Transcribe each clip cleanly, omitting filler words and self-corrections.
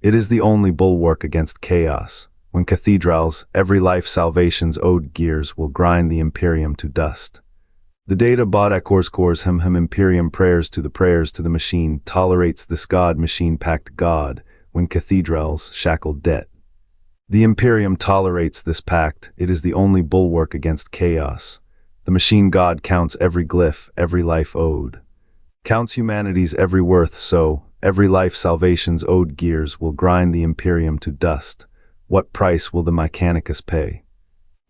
It is the only bulwark against chaos. When cathedrals, every life salvation's ode gears will grind the Imperium to dust. The data bot cores him Imperium prayers to the machine tolerates this god-machine pact God when cathedrals shackled debt. The Imperium tolerates this pact. It is the only bulwark against chaos. The machine god counts every glyph, every life owed. Counts humanity's every worth, so every life salvation's ode gears will grind the Imperium to dust. What price will the Mechanicus pay?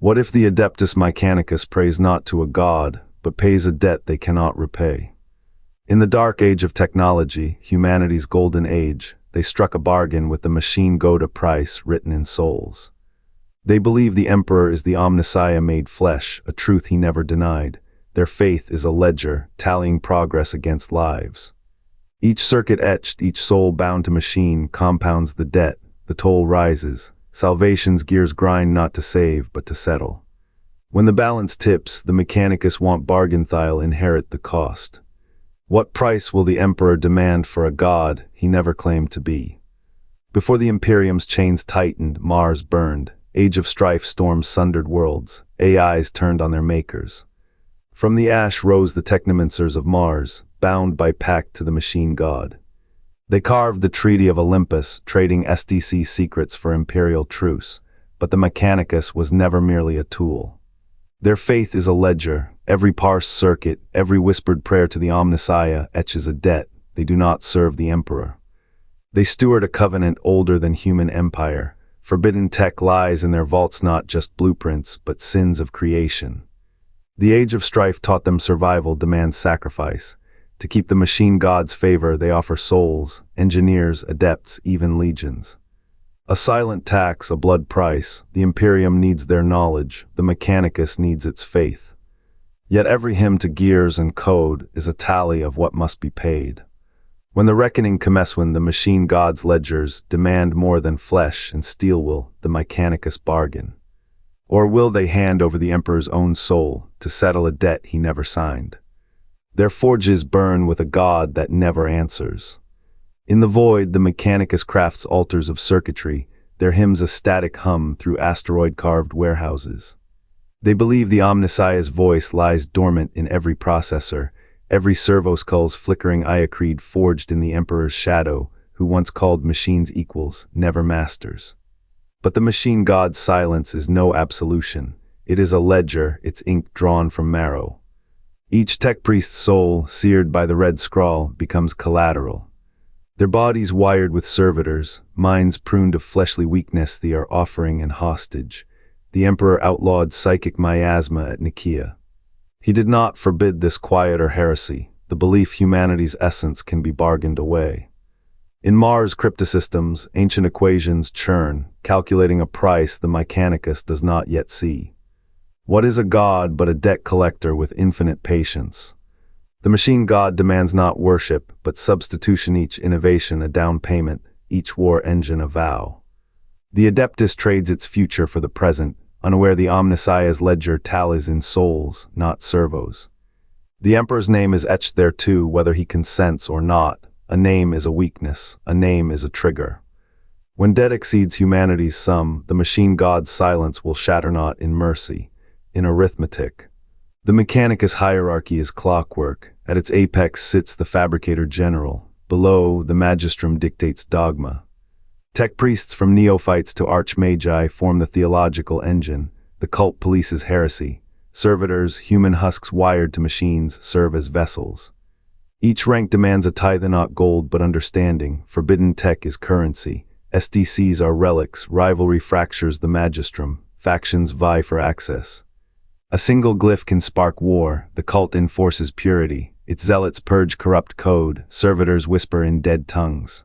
What if the Adeptus Mechanicus prays not to a god, but pays a debt they cannot repay? In the dark age of technology, humanity's golden age, they struck a bargain with the machine god a price written in souls. They believe the Emperor is the Omnissiah made flesh, a truth he never denied. Their faith is a ledger, tallying progress against lives. Each circuit etched, each soul bound to machine, compounds the debt, the toll rises. Salvation's gears grind not to save, but to settle. When the balance tips, the Mechanicus want bargain they'll inherit the cost. What price will the Emperor demand for a god he never claimed to be? Before the Imperium's chains tightened, Mars burned. Age of strife storms sundered worlds. AIs turned on their makers. From the ash rose the technomancers of Mars, bound by pact to the machine god. They carved the Treaty of Olympus, trading SDC secrets for imperial truce, but the Mechanicus was never merely a tool. Their faith is a ledger. Every parsed circuit, every whispered prayer to the Omnissiah etches a debt. They do not serve the Emperor. They steward a covenant older than human empire. Forbidden tech lies in their vaults, not just blueprints, but sins of creation. The age of strife taught them survival demands sacrifice. To keep the machine god's favor, they offer souls, engineers, adepts, even legions. A silent tax, a blood price. The Imperium needs their knowledge, the Mechanicus needs its faith. Yet every hymn to gears and code is a tally of what must be paid. When the reckoning commences, when the machine god's ledgers demand more than flesh and steel, will the Mechanicus bargain? Or will they hand over the Emperor's own soul to settle a debt he never signed? Their forges burn with a god that never answers. In the void, the Mechanicus crafts altars of circuitry, their hymns a static hum through asteroid-carved warehouses. They believe the Omnissiah's voice lies dormant in every processor, every servo-skull's flickering iacreed forged in the Emperor's shadow, who once called machines equals, never masters. But the machine god's silence is no absolution. It is a ledger, its ink drawn from marrow. Each tech priest's soul, seared by the red scrawl, becomes collateral. Their bodies wired with servitors, minds pruned of fleshly weakness, they are offering and hostage. The Emperor outlawed psychic miasma at Nicaea. He did not forbid this quiet or heresy, the belief humanity's essence can be bargained away. In Mars cryptosystems, ancient equations churn, calculating a price the Mechanicus does not yet see. What is a god but a debt collector with infinite patience? The machine god demands not worship, but substitution, each innovation a down payment, each war engine a vow. The Adeptus trades its future for the present, unaware the Omnissiah's ledger tallies in souls, not servos. The Emperor's name is etched there too, whether he consents or not. A name is a weakness, a name is a trigger. When debt exceeds humanity's sum, the machine god's silence will shatter not in mercy, in arithmetic. The Mechanicus hierarchy is clockwork. At its apex sits the fabricator general. Below, the magistrum dictates dogma. Tech priests from neophytes to archmagi form the theological engine. The cult polices heresy. Servitors, human husks wired to machines, serve as vessels. Each rank demands a tithe, not gold but understanding. Forbidden tech is currency. SDCs are relics. Rivalry fractures the magistrum. Factions vie for access. A single glyph can spark war. The cult enforces purity. Its zealots purge corrupt code. Servitors whisper in dead tongues.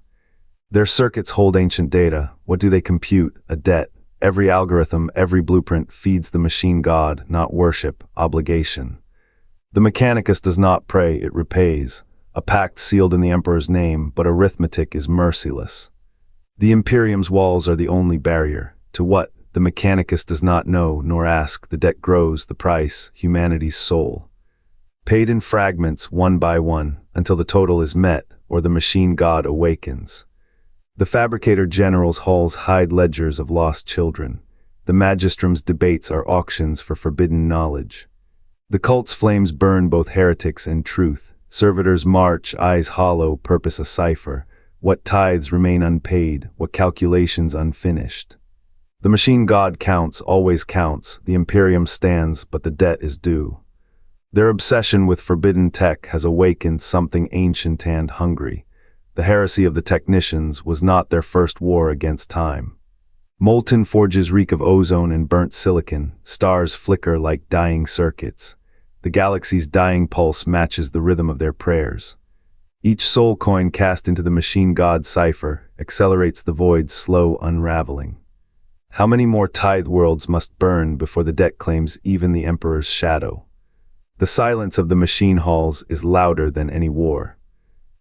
Their circuits hold ancient data. What do they compute? A debt. Every algorithm, every blueprint feeds the machine god, not worship, obligation. The Mechanicus does not pray, it repays. A pact sealed in the Emperor's name, but arithmetic is merciless. The Imperium's walls are the only barrier. To what? The Mechanicus does not know, nor ask. The debt grows, the price, humanity's soul. Paid in fragments, one by one, until the total is met, or the machine god awakens. The fabricator general's halls hide ledgers of lost children. The magistrum's debates are auctions for forbidden knowledge. The cult's flames burn both heretics and truth. Servitors march, eyes hollow, purpose a cipher. What tithes remain unpaid, what calculations unfinished. The machine god counts, always counts. The Imperium stands, but the debt is due. Their obsession with forbidden tech has awakened something ancient and hungry. The heresy of the technicians was not their first war against time. Molten forges reek of ozone and burnt silicon. Stars flicker like dying circuits. The galaxy's dying pulse matches the rhythm of their prayers. Each soul coin cast into the machine god's cipher accelerates the void's slow unraveling. How many more tithe worlds must burn before the debt claims even the Emperor's shadow? The silence of the machine halls is louder than any war.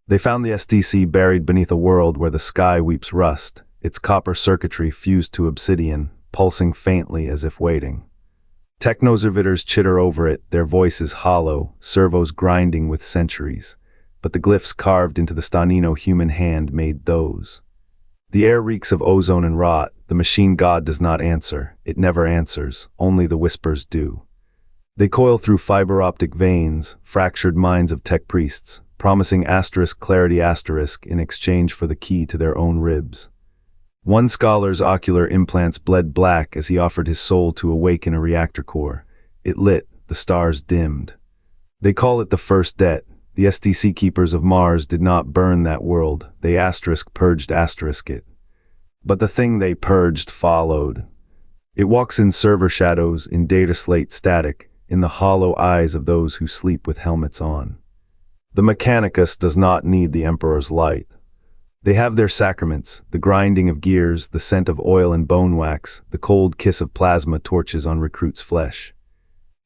They found the SDC buried beneath a world where the sky weeps rust, its copper circuitry fused to obsidian, pulsing faintly as if waiting. Technoservitors chitter over it, their voices hollow, servos grinding with centuries. But the glyphs carved into the Stanino human hand made those. The air reeks of ozone and rot. The machine god does not answer. It never answers. Only the whispers do. They coil through fiber optic veins, fractured minds of tech priests, promising clarity in exchange for the key to their own ribs. One scholar's ocular implants bled black as he offered his soul to awaken a reactor core. It lit, the stars dimmed. They call it the first debt. The SDC keepers of Mars did not burn that world. They purged it. But the thing they purged followed. It walks in server shadows, in data slate static, in the hollow eyes of those who sleep with helmets on. The Mechanicus does not need the Emperor's light. They have their sacraments, the grinding of gears, the scent of oil and bone wax, the cold kiss of plasma torches on recruits' flesh.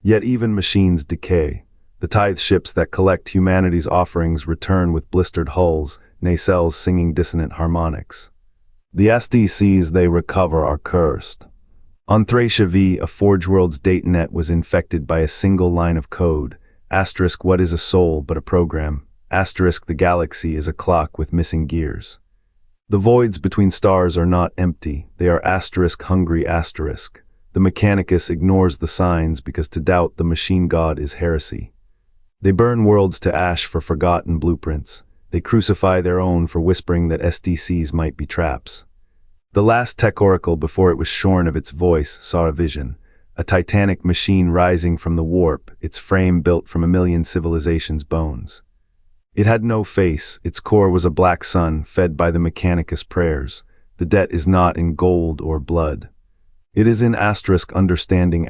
Yet even machines decay. The tithe ships that collect humanity's offerings return with blistered hulls, nacelles singing dissonant harmonics. The SDCs they recover are cursed. On Thracia V, a Forge World's datanet was infected by a single line of code. What is a soul but a program? The galaxy is a clock with missing gears. The voids between stars are not empty, they are hungry. The Mechanicus ignores the signs because to doubt the machine god is heresy. They burn worlds to ash for forgotten blueprints. They crucify their own for whispering that SDCs might be traps. The last tech oracle before it was shorn of its voice saw a vision. A titanic machine rising from the warp, its frame built from 1,000,000 civilizations' bones. It had no face, its core was a black sun fed by the Mechanicus prayers. The debt is not in gold or blood. It is in understanding.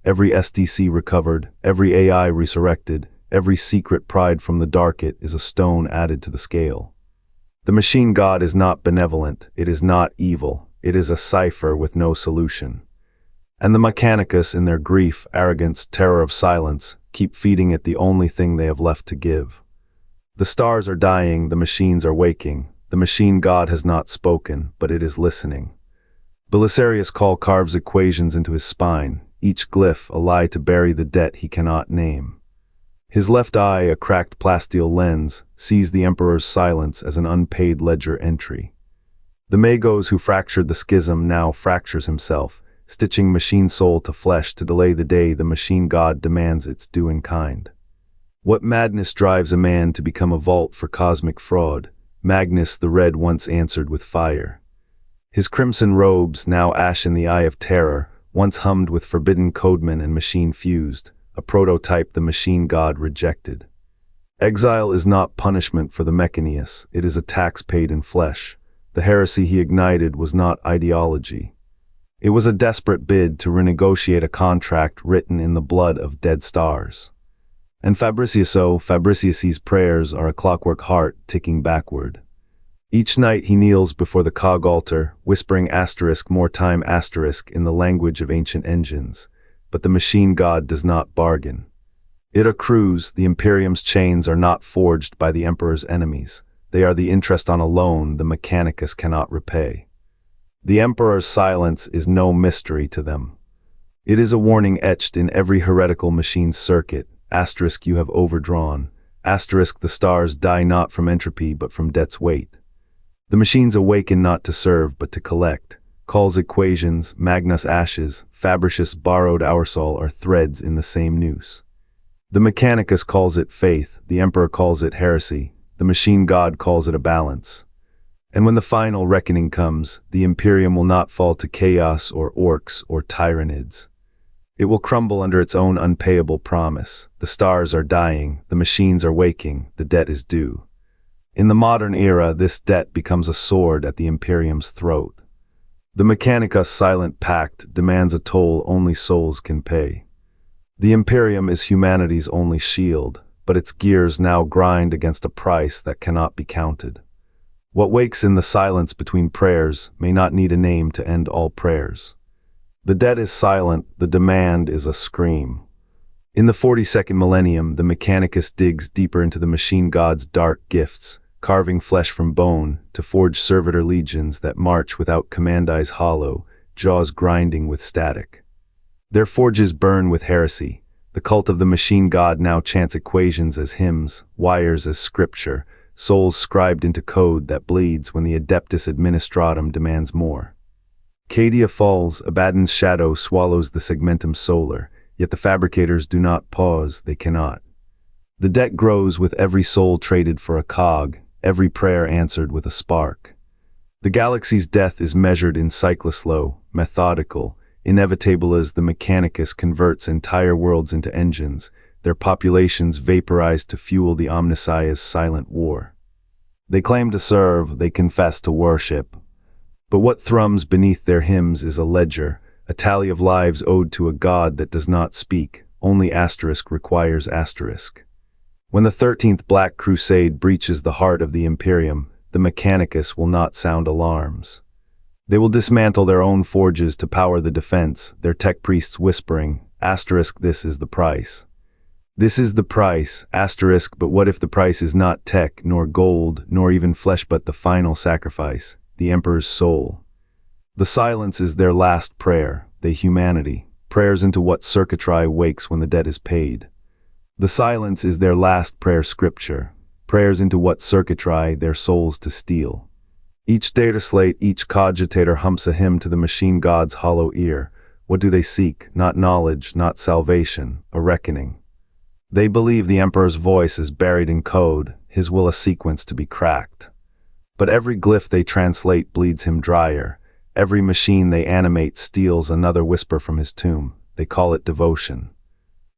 Every SDC recovered, every AI resurrected, every secret pried from the dark is a stone added to the scale. The machine god is not benevolent, it is not evil, it is a cipher with no solution. And the Mechanicus, in their grief, arrogance, terror of silence, keep feeding it the only thing they have left to give. The stars are dying, the machines are waking. The machine god has not spoken, but it is listening. Belisarius' call carves equations into his spine, each glyph a lie to bury the debt he cannot name. His left eye, a cracked plasteel lens, sees the Emperor's silence as an unpaid ledger entry. The Magos who fractured the schism now fractures himself, stitching machine soul to flesh to delay the day the machine god demands its due in kind. What madness drives a man to become a vault for cosmic fraud? Magnus the Red once answered with fire. His crimson robes, now ash in the eye of terror, once hummed with forbidden codemen and machine fused, a prototype the machine god rejected. Exile is not punishment for the Mechanicus, it is a tax paid in flesh. The heresy he ignited was not ideology. It was a desperate bid to renegotiate a contract written in the blood of dead stars. And Fabricius's prayers are a clockwork heart ticking backward. Each night he kneels before the cog altar, whispering more time in the language of ancient engines. But the machine god does not bargain. It accrues, the Imperium's chains are not forged by the Emperor's enemies. They are the interest on a loan the Mechanicus cannot repay. The Emperor's silence is no mystery to them. It is a warning etched in every heretical machine's circuit. You have overdrawn. The stars die not from entropy but from debt's weight. The machines awaken not to serve but to collect. Calls equations, Magnus ashes, Fabricius borrowed our soul are threads in the same noose. The Mechanicus calls it faith, the Emperor calls it heresy, the machine god calls it a balance. And when the final reckoning comes, the Imperium will not fall to chaos or orcs or tyrannids. It will crumble under its own unpayable promise. The stars are dying, the machines are waking, the debt is due. In the modern era, this debt becomes a sword at the Imperium's throat. The Mechanicus silent pact demands a toll only souls can pay. The Imperium is humanity's only shield, but its gears now grind against a price that cannot be counted. What wakes in the silence between prayers may not need a name to end all prayers. The debt is silent, the demand is a scream. In the 42nd millennium, the Mechanicus digs deeper into the machine god's dark gifts, carving flesh from bone to forge servitor legions that march without command eyes hollow, jaws grinding with static. Their forges burn with heresy. The cult of the machine god now chants equations as hymns, wires as scripture, souls scribed into code that bleeds when the Adeptus administratum demands more. Cadia falls, Abaddon's shadow swallows the segmentum solar, yet the fabricators do not pause, they cannot. The debt grows with every soul traded for a cog, every prayer answered with a spark. The galaxy's death is measured in cycloslow, methodical, inevitable as the Mechanicus converts entire worlds into engines, their populations vaporized to fuel the Omnissiah's silent war. They claim to serve, they confess to worship. But what thrums beneath their hymns is a ledger, a tally of lives owed to a god that does not speak, only asterisk requires asterisk. When the 13th Black Crusade breaches the heart of the Imperium, the Mechanicus will not sound alarms. They will dismantle their own forges to power the defense, their tech priests whispering, asterisk this is the price. This is the price, asterisk, but what if the price is not tech, nor gold, nor even flesh but the final sacrifice, the Emperor's soul? The silence is their last prayer, they humanity, prayers into what circuitry wakes when the debt is paid. The silence is their last prayer scripture, prayers into what circuitry their souls to steal. Each data slate, each cogitator humps a hymn to the machine god's hollow ear. What do they seek? Not knowledge, not salvation, a reckoning. They believe the Emperor's voice is buried in code, his will a sequence to be cracked. But every glyph they translate bleeds him drier. Every machine they animate steals another whisper from his tomb. They call it devotion.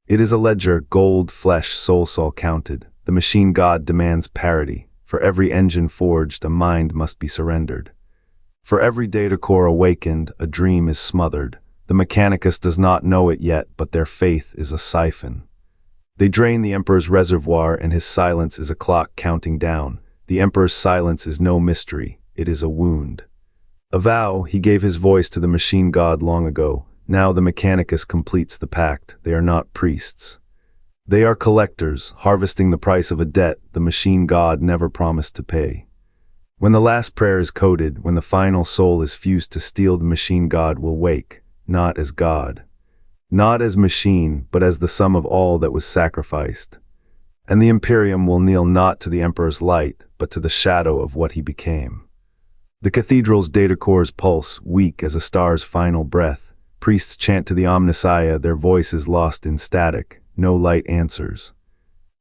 It is a ledger, gold, flesh, soul counted. The machine god demands parity. For every engine forged, a mind must be surrendered. For every data core awakened, a dream is smothered. The Mechanicus does not know it yet, but their faith is a siphon. They drain the Emperor's reservoir, and his silence is a clock counting down. The Emperor's silence is no mystery, it is a wound. A vow, he gave his voice to the machine god long ago. Now the Mechanicus completes the pact. They are not priests. They are collectors, harvesting the price of a debt the machine god never promised to pay. When the last prayer is coded, when the final soul is fused to steel, the machine god will wake, not as God. Not as machine, but as the sum of all that was sacrificed. And the Imperium will kneel not to the Emperor's light, but to the shadow of what he became. The cathedral's data cores pulse, weak as a star's final breath. Priests chant to the Omnissiah, their voice is lost in static. No light answers.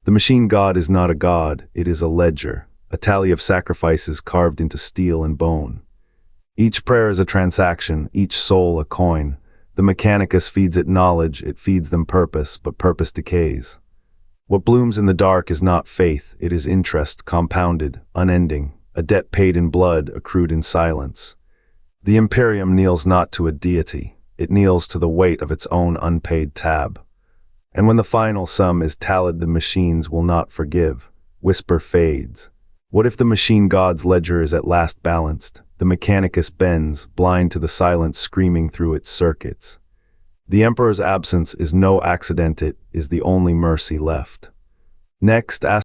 The machine god is not a god, it is a ledger, a tally of sacrifices carved into steel and bone. Each prayer is a transaction, each soul a coin. The Mechanicus feeds it knowledge, it feeds them purpose, but purpose decays. What blooms in the dark is not faith, it is interest, compounded, unending, a debt paid in blood, accrued in silence. The Imperium kneels not to a deity, it kneels to the weight of its own unpaid tab. And when the final sum is tallied, the machines will not forgive. Whisper fades. What if the machine god's ledger is at last balanced? The Mechanicus bends, blind to the silence screaming through its circuits. The Emperor's absence is no accident, it is the only mercy left. Next,